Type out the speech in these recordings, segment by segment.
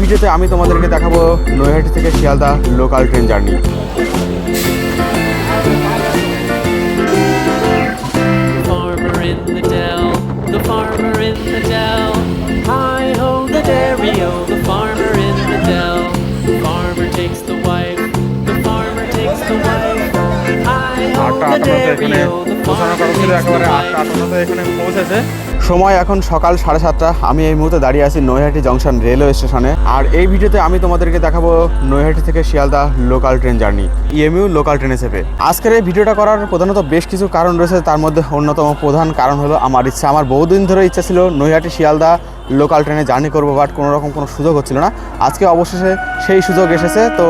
ভিডিওতে আমি তোমাদেরকে দেখাবো নৈহাটি থেকে Sealdah local train journey. Farmer in the dell, the farmer in the dell. Hi ho the dairy-o, the farmer in the dell. The farmer takes the wife, the farmer takes the wife. Hi ho the dairy-o, the farmer takes the wife. এখানে পৌঁছেছে। সময় এখন সকাল 7:30। আমি এই মুহূর্তে দাঁড়িয়ে আছি নৈহাটি জংশন রেলওয়ে স্টেশনে। আর এই ভিডিওতে আমি তোমাদেরকে দেখাবো নৈহাটি থেকে Sealdah local train journey, EMU local ট্রেনে চেপে। আজকের এই ভিডিওটা করার প্রধানত বেশ কিছু কারণ রয়েছে, তার মধ্যে অন্যতম প্রধান কারণ হলো আমার ইচ্ছা। আমার বহুদিন ধরে ইচ্ছা ছিল নৈহাটি শিয়ালদা লোকাল ট্রেনে জার্নি করবো, বাট কোনো রকম কোনো সুযোগ হচ্ছিল না। আজকে অবশেষে সেই সুযোগ এসেছে, তো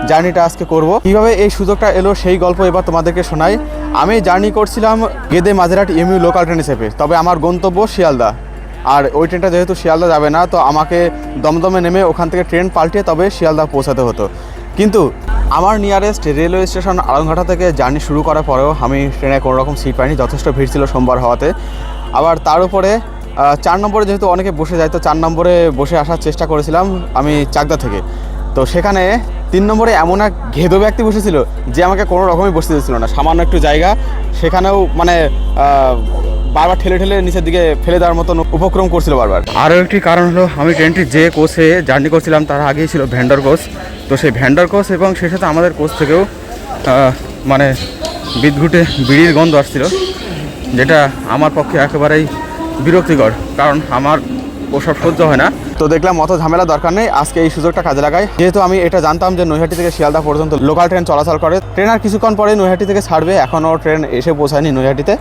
জার্নিটা আজকে করব। কীভাবে এই সুযোগটা এলো সেই গল্প এবার তোমাদেরকে শোনাই। আমি জার্নি করছিলাম গেদে মাঝেরহাট ইএমইউ লোকাল ট্রেনে চেপে, তবে আমার গন্তব্য শিয়ালদা। আর ওই ট্রেনটা যেহেতু শিয়ালদা যাবে না, তো আমাকে দমদমে নেমে ওখান থেকে ট্রেন পাল্টিয়ে তবে শিয়ালদা পৌঁছাতে হতো। কিন্তু আমার নিয়ারেস্ট রেলওয়ে স্টেশন আড়ংঘাটা থেকে জার্নি শুরু করার পরেও আমি ট্রেনে কোনো রকম সিট পাইনি, যথেষ্ট ভিড় ছিল সোমবার হওয়াতে। আবার তার উপরে 4 নম্বরে যেহেতু অনেকে বসে যায়, তো 4 নম্বরে বসে আসার চেষ্টা করেছিলাম আমি চাকদা থেকে। তো সেখানে 3 নম্বরে এমন এক ঘেদো ব্যক্তি বসেছিল যে আমাকে কোনো রকমই বসতে দিচ্ছিল না। সামান্য একটু জায়গা, সেখানেও মানে বারবার ঠেলে ঠেলে নিচের দিকে ফেলে দেওয়ার মতন উপক্রম করছিল বারবার। আরও একটি কারণ হলো আমি ট্রেনটি যে কোচে জার্নি করছিলাম তার আগেই ছিল ভ্যান্ডার কোচ। তো সেই ভ্যান্ডার কোচ এবং সেই সাথে আমাদের কোচ থেকেও মানে বিদ্ঘুটে বিড়ির গন্ধ আসছিল, যেটা আমার পক্ষে একেবারেই বিরক্তিকর, কারণ আমার ওসব সহ্য হয় না। তো দেখলাম অত ঝামেলা দরকার নেই, আজকে এই সুযোগটা কাজে লাগাই। যেহেতু আমি এটা জানতাম যে নৈহাটি থেকে শিয়ালদা পর্যন্ত লোকাল ট্রেন চলাচল করে। ট্রেন আর কিছুক্ষণ পরে নৈহাটি থেকে ছাড়বে, এখনও ট্রেন এসে পৌঁছায়নি নৈহাটিতে।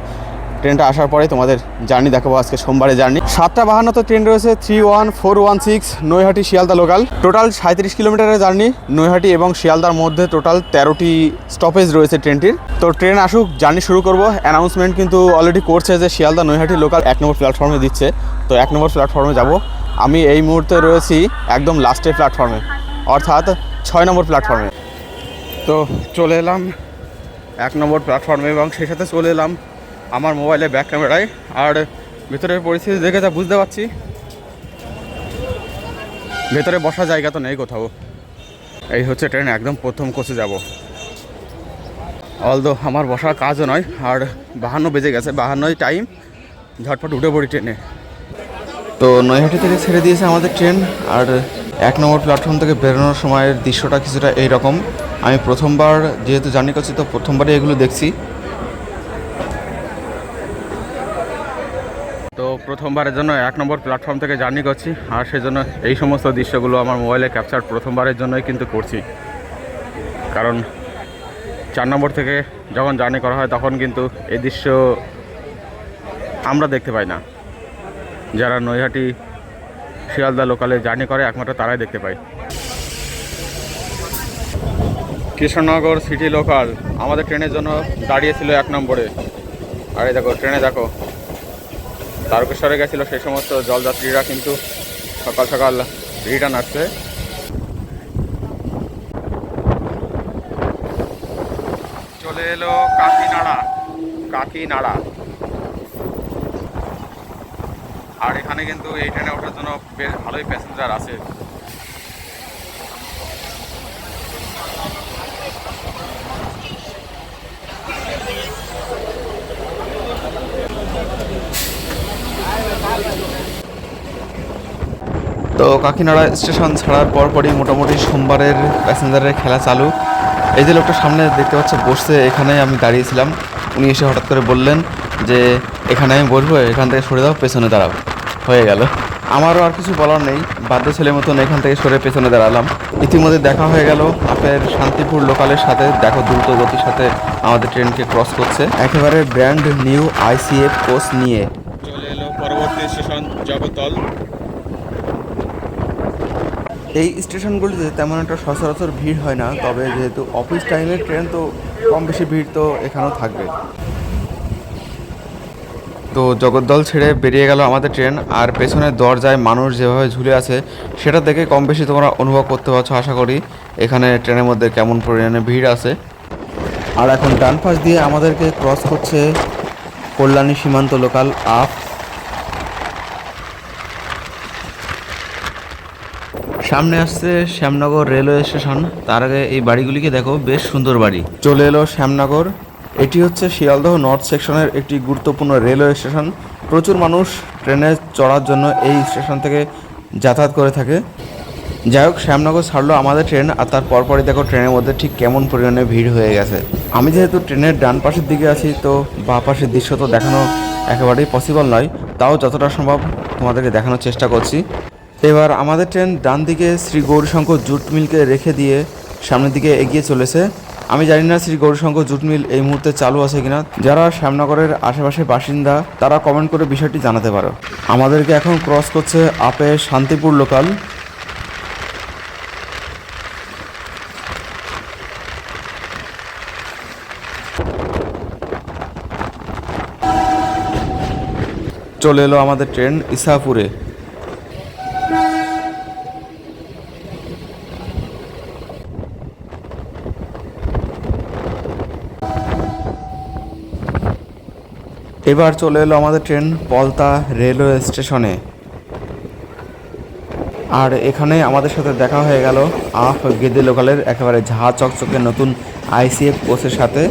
ট্রেনটা আসার পরে তোমাদের জার্নি দেখাবো, আজকে সোমবারে জার্নি। 7:52 ট্রেন রয়েছে 31416 নৈহাটি শিয়ালদা লোকাল। টোটাল 37 কিলোমিটারের জার্নি। নৈহাটি এবং শিয়ালদার মধ্যে টোটাল 13টি স্টপেজ রয়েছে ট্রেনটির। তো ট্রেন আসুক, জার্নি শুরু করব। অ্যানাউন্সমেন্ট কিন্তু অলরেডি করছে যে শিয়ালদা নৈহাটি লোকাল 1 নম্বর প্ল্যাটফর্মে দিচ্ছে। তো 1 নম্বর প্ল্যাটফর্মে যাব। আমি এই মুহূর্তে রয়েছি একদম লাস্টের প্ল্যাটফর্মে, অর্থাৎ 6 নম্বর প্ল্যাটফর্মে। তো চলে এলাম 1 নম্বর প্ল্যাটফর্মে এবং সেই সাথে চলে এলাম আমার মোবাইলে ব্যাক ক্যামেরায়। আর ভেতরের পরিস্থিতি দেখে যা বুঝতে পারছি, ভেতরে বসার জায়গা তো নেই কোথাও। এই হচ্ছে ট্রেন, একদম প্রথম কোচে যাব। অলদো আমার বসার কাজও নয়, আর 52 বেজে গেছে, 52ই টাইম। ঝটপট উঠে পড়ি ট্রেনে। তো নৈহাটি থেকে ছেড়ে দিয়েছে আমাদের ট্রেন, আর 1 নম্বর প্ল্যাটফর্ম থেকে বেরোনোর সময়ের দৃশ্যটা কিছুটা এইরকম। আমি প্রথমবার যেহেতু জার্নি করছি, তো প্রথমবারই এগুলো দেখছি। তো প্রথমবারের জন্য 1 নম্বর প্ল্যাটফর্ম থেকে জার্নি করছি, আর সেজন্য এই সমস্ত দৃশ্যগুলো আমার মোবাইলে ক্যাপচার প্রথমবারের জন্যই কিন্তু করছি। কারণ 4 নম্বর থেকে যখন জার্নি করা হয় তখন কিন্তু এই দৃশ্য আমরা দেখতে পাই না। যারা নৈহাটি শিয়ালদা লোকালে জার্নি করে একমাত্র তারাই দেখতে পায়। কৃষ্ণনগর সিটি লোকাল আমাদের ট্রেনের জন্য দাঁড়িয়েছিল 1 নম্বরে। আর এই দেখো ট্রেনে দেখো তারকেশ্বরে গেছিলো সেই সমস্ত জলযাত্রীরা কিন্তু সকাল সকাল রিটার্ন আসছে। চলে এলো কাকিনাড়া। আর এখানে কিন্তু এই ট্রেনে ওঠার জন্য বেশ ভালোই প্যাসেঞ্জার আছে। তো কাকিনাড়া স্টেশন ছাড়ার পরপরই মোটামুটি সোমবারের প্যাসেঞ্জারের খেলা চালু। এই যে লোকটা সামনে দেখতে পাচ্ছে বসছে, এখানেই আমি দাঁড়িয়েছিলাম। উনি এসে হঠাৎ করে বললেন যে এখানে আমি বসবো, এখান থেকে সরে দাও, পেছনে দাঁড়াও। হয়ে গেল। আমারও আর কিছু বলার নেই, বাধ্য ছেলের মতন এখান থেকে সরে পেছনে দাঁড়ালাম। ইতিমধ্যে দেখা হয়ে গেল আপনার শান্তিপুর লোকালের সাথে। দেখো দ্রুত গতির সাথে আমাদের ট্রেনকে ক্রস করছে, একেবারে ব্র্যান্ড নিউ আইসিএফ কোচ নিয়ে। চলে এলো পরবর্তী স্টেশন জগদ্দল। এই স্টেশনগুলিতে তেমন একটা সচরাচর ভিড় হয় না, তবে যেহেতু অফিস টাইমের ট্রেন, তো কম বেশি ভিড় তো এখানেও থাকবে। তো জগদ্দল ছেড়ে বেরিয়ে গেল আমাদের ট্রেন, আর পেছনের দরজায় মানুষ যেভাবে ঝুলে আছে সেটা দেখে কম বেশি তোমরা অনুভব করতে পারছো আশা করি এখানে ট্রেনের মধ্যে কেমন পরিমাণে ভিড় আছে। আর এখন ডান পাশ দিয়ে আমাদেরকে ক্রস করছে কল্যাণী সীমান্ত লোকাল আপ। সামনে আসছে শ্যামনগর রেলওয়ে স্টেশন। তার আগে এই বাড়িগুলিকে দেখো, বেশ সুন্দর বাড়ি। চলে এলো শ্যামনগর। এটি হচ্ছে শিয়ালদহ নর্থ সেকশনের একটি গুরুত্বপূর্ণ রেলওয়ে স্টেশন। প্রচুর মানুষ ট্রেনে চড়ার জন্য এই স্টেশন থেকে যাতায়াত করে থাকে। যাই হোক, শ্যামনগর ছাড়লো আমাদের ট্রেন, আর তার পরপরই দেখো ট্রেনের মধ্যে ঠিক কেমন পরিমাণে ভিড় হয়ে গেছে। আমি যেহেতু ট্রেনের ডান পাশের দিকে আছি, তো বাঁ পাশের দৃশ্য তো দেখানো একেবারেই পসিবল নয়, তাও যতটা সম্ভব তোমাদেরকে দেখানোর চেষ্টা করছি। এবার আমাদের ট্রেন ডান দিকে শ্রী গৌরীশঙ্কর জুট মিলকে রেখে দিয়ে সামনের দিকে এগিয়ে চলেছে। আমি জানি না শ্রী গৌরীশঙ্কর জুট মিল এই মুহূর্তে চালু আছে কিনা। যারা শ্যামনগরের আশেপাশে বাসিন্দা তারা কমেন্ট করে বিষয়টি জানাতে পারো। আমাদেরকে এখন ক্রস করছে আপে শান্তিপুর লোকাল। চলে এলো আমাদের ট্রেন ইসাপুরে। এবার চলে এলো আমাদের ট্রেন পলতা রেলওয়ে স্টেশনে। আর এখানে আমাদের সাথে দেখা হয়ে গেল আফ গেদে লোকালের একেবারে ঝাঁ চকচকে নতুন আইসিএফ কোচের সাথে।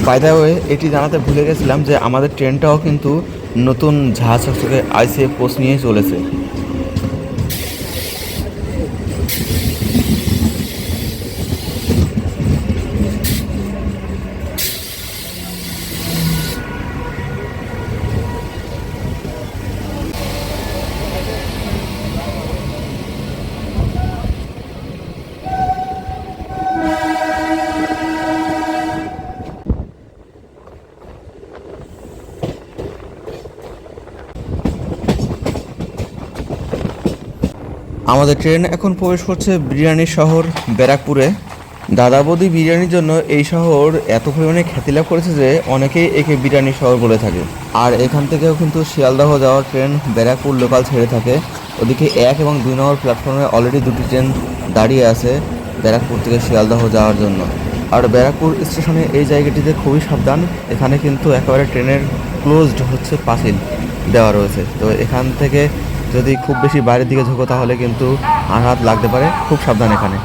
বাই দ্য ওয়ে, এটি জানাতে ভুলে গেছিলাম যে আমাদের ট্রেনটাও কিন্তু নতুন ঝাঁ চকচকে আইসিএফ কোচ নিয়ে চলেছে। আমাদের ট্রেন এখন প্রবেশ করছে বিরিয়ানির শহর ব্যারাকপুরে। দাদা বৌদি বিরিয়ানির জন্য এই শহর এত পরিমাণে খ্যাতি লাভ করেছে যে অনেকেই একে বিরিয়ানির শহর বলে থাকে। আর এখান থেকেও কিন্তু শিয়ালদহ যাওয়ার ট্রেন ব্যারাকপুর লোকাল ছেড়ে থাকে। ওদিকে 1 এবং 2 নম্বর প্ল্যাটফর্মে অলরেডি দুটি ট্রেন দাঁড়িয়ে আছে ব্যারাকপুর থেকে শিয়ালদহ যাওয়ার জন্য। আর ব্যারাকপুর স্টেশনে এই জায়গাটিতে খুবই সাবধান। এখানে কিন্তু একেবারে ট্রেনের ক্লোজড হচ্ছে পাঁচিল দেওয়া রয়েছে। তো এখান থেকে যদি খুব বেশি বাইরের দিকে ঝোঁকো তাহলে কিন্তু আঘাত লাগতে পারে। খুব সাবধান এখানে।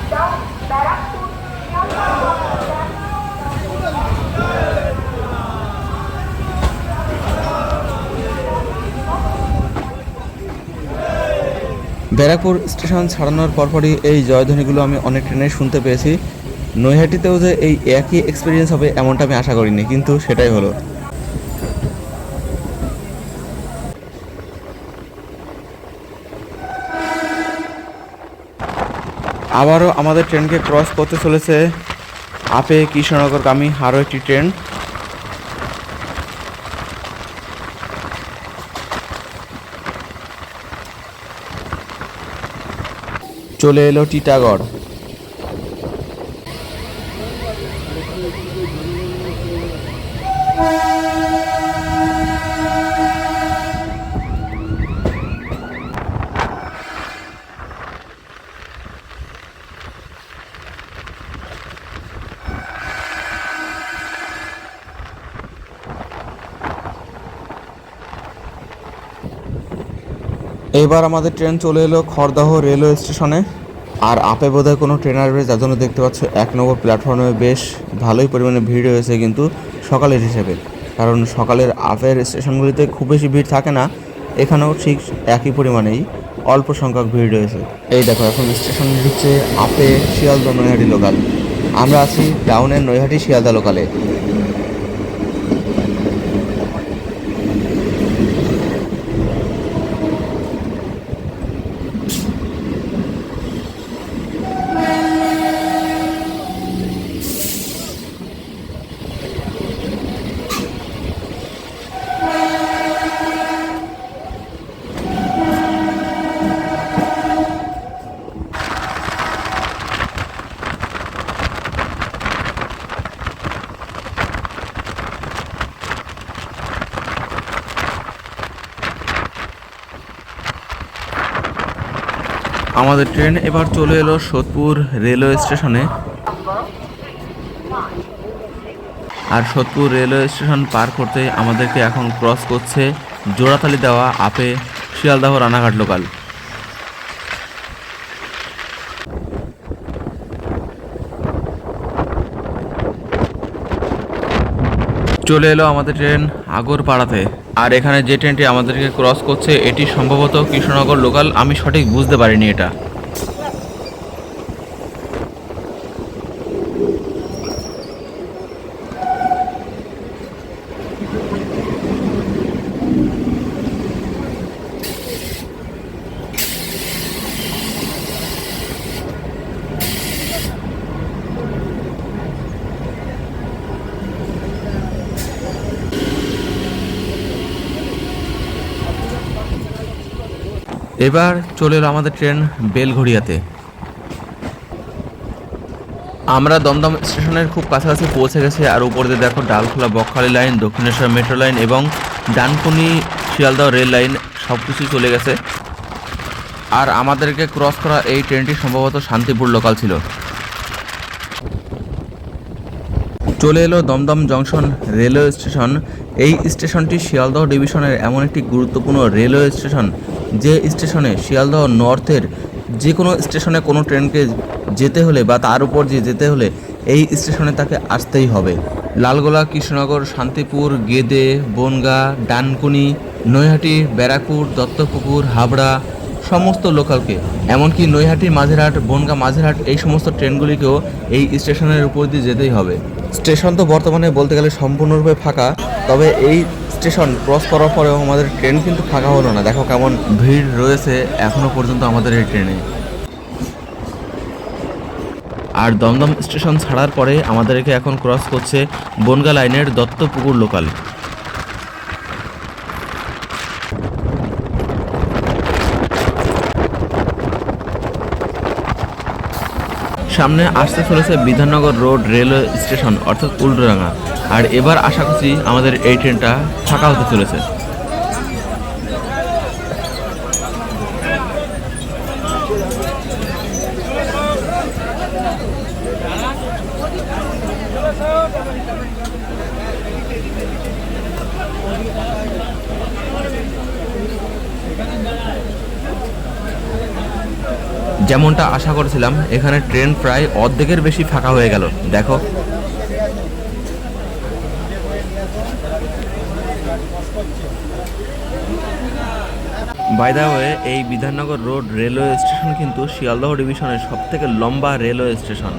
ব্যারাকপুর স্টেশন ছাড়ানোর পরপরই এই জয়ধ্বনিগুলো আমি অনেক ট্রেনে শুনতে পেয়েছি। নৈহাটিতেও যে এই একই এক্সপিরিয়েন্স হবে এমনটা আমি আশা করিনি, কিন্তু সেটাই হলো। আবারও আমাদের ট্রেনকে ক্রস করতে চলেছে আপে কৃষ্ণনগরগামী আরও একটি ট্রেন। চলে এলো টিটাগড়। এবার আমাদের ট্রেন চলে এলো খড়দহ রেলওয়ে স্টেশনে। আর আপে বোধহয় কোনো ট্রেন আসবে, যার জন্য দেখতে পাচ্ছ 1 নম্বর প্ল্যাটফর্মে বেশ ভালোই পরিমাণে ভিড় হয়েছে কিন্তু সকালের হিসেবে। কারণ সকালের আপের স্টেশনগুলিতে খুব বেশি ভিড় থাকে না, এখানেও ঠিক একই পরিমাণেই অল্প সংখ্যক ভিড় রয়েছে। এই দেখো, এখন স্টেশন হচ্ছে আপে শিয়ালদহ নৈহাটি লোকাল। আমরা আছি টাউনের নৈহাটি শিয়ালদহ লোকালে। আমাদের ট্রেন এবার চলে এলো সোদপুর রেলওয়ে স্টেশনে। আর সোদপুর রেলওয়ে স্টেশন পার করতে আমাদেরকে এখন ক্রস করছে জোড়াতালি দেওয়া আপে শিয়ালদহ রানাঘাট লোকাল। চলে এলো আমাদের ট্রেন আগরপাড়াতে। আর এখানে যে ট্রেনটি আমাদেরকে ক্রস করছে এটি সম্ভবত কৃষ্ণনগর লোকাল, আমি সঠিক বুঝতে পারিনি এটা। এবার চলে এলো আমাদের ট্রেন বেলঘড়িয়াতে। আমরা দমদম স্টেশনের খুব কাছাকাছি পৌঁছে গেছি। আর উপর দিয়ে দেখো Dalkhola Bakkhali line, Dakshineswar metro line এবং ডানকুনি শিয়ালদহ রেল লাইন সব কিছুই চলে গেছে। আর আমাদেরকে ক্রস করা এই ট্রেনটি সম্ভবত শান্তিপুর লোকাল ছিল। চলে এলো দমদম জংশন রেলওয়ে স্টেশন। এই স্টেশনটি শিয়ালদহ ডিভিশনের এমন একটি গুরুত্বপূর্ণ রেলওয়ে স্টেশন, যে স্টেশনে শিয়ালদহ নর্থের যে কোনো স্টেশনে কোনো ট্রেনকে যেতে হলে বা তার উপর দিয়ে যেতে হলে এই স্টেশনে তাকে আসতেই হবে। লালগোলা, কৃষ্ণনগর, শান্তিপুর, গেদে, বনগা, ডানকুনি, নৈহাটি, ব্যারাকপুর, দত্তপুকুর, হাবড়া সমস্ত লোকালকে, এমনকি নৈহাটি, মাঝেরহাট, বনগা, মাঝেরহাট এই সমস্ত ট্রেনগুলিকেও এই স্টেশনের উপর দিয়ে যেতেই হবে। স্টেশন তো বর্তমানে বলতে গেলে সম্পূর্ণরূপে ফাঁকা, তবে এই স্টেশন ক্রস করার পরেও আমাদের ট্রেন কিন্তু ফাঁকা হলো না। দেখো কেমন ভিড় রয়েছে এখনো পর্যন্ত আমাদের এই ট্রেনে। আর দমদম স্টেশন ছাড়ার পরে আমাদেরকে এখন ক্রস করছে বনগা লাইনের দত্তপুকুর লোকাল। সামনে আসতে চলেছে বিধাননগর রোড রেলওয়ে স্টেশন অর্থাৎ উল্টোডাঙ্গা। আর এবার আশা করছি আমাদের এই ট্রেনটা ফাঁকা হতে চলেছে। যেমনটা আশা করেছিলাম, এখানে ট্রেন প্রায় অর্ধেকের বেশি ফাঁকা হয়ে গেল। দেখো বাই দ্য ওয়ে, এই বিধাননগর রোড রেলওয়ে স্টেশন কিন্তু শিয়ালদহ ডিভিশনের সবথেকে লম্বা রেলওয়ে স্টেশন।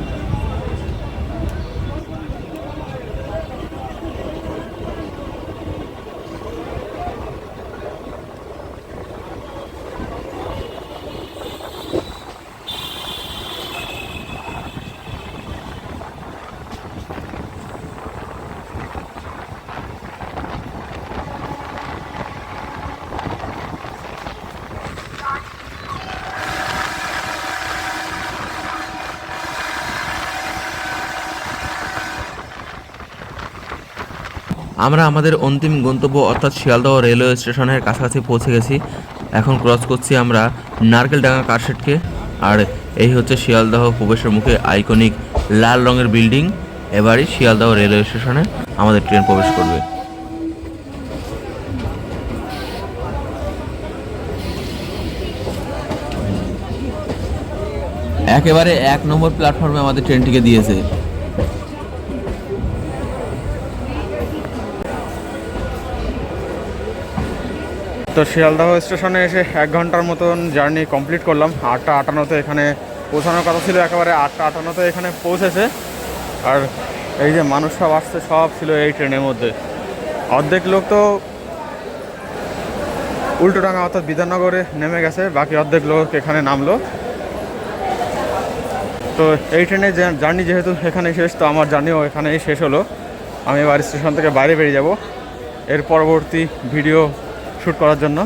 আমরা আমাদের অন্তিম গন্তব্য অর্থাৎ শিয়ালদহ রেলওয়ে স্টেশনের কাছাকাছি পৌঁছে গেছি। এখন ক্রস করছি আমরা নারকেলডাঙ্গা কারশেডকে। আর এই হচ্ছে শিয়ালদহ প্রবেশের মুখে আইকনিক লাল রঙের বিল্ডিং। এবারই শিয়ালদহ রেলওয়ে স্টেশনে আমাদের ট্রেন প্রবেশ করবে। একেবারে 1 নম্বর প্ল্যাটফর্মে আমাদের ট্রেনটিকে দিয়েছে। তো শিয়ালদহ স্টেশনে এসে 1 ঘন্টার মতন জার্নি কমপ্লিট করলাম। 8:58-তে এখানে পৌঁছানোর কথা ছিল, একেবারে 8:58-তে এখানে পৌঁছেছে। আর এই যে মানুষ সব আসছে, সব ছিল এই ট্রেনের মধ্যে। অর্ধেক লোক তো উল্টোডাঙ্গা অর্থাৎ বিধাননগরে নেমে গেছে, বাকি অর্ধেক লোক এখানে নামলো। তো এই ট্রেনের জার্নি যেহেতু এখানে শেষ, তো আমার জার্নিও এখানেই শেষ হলো। আমি এবার স্টেশন থেকে বাইরে বেরিয়ে যাব এর পরবর্তী ভিডিও শ্যুট করার জন্য।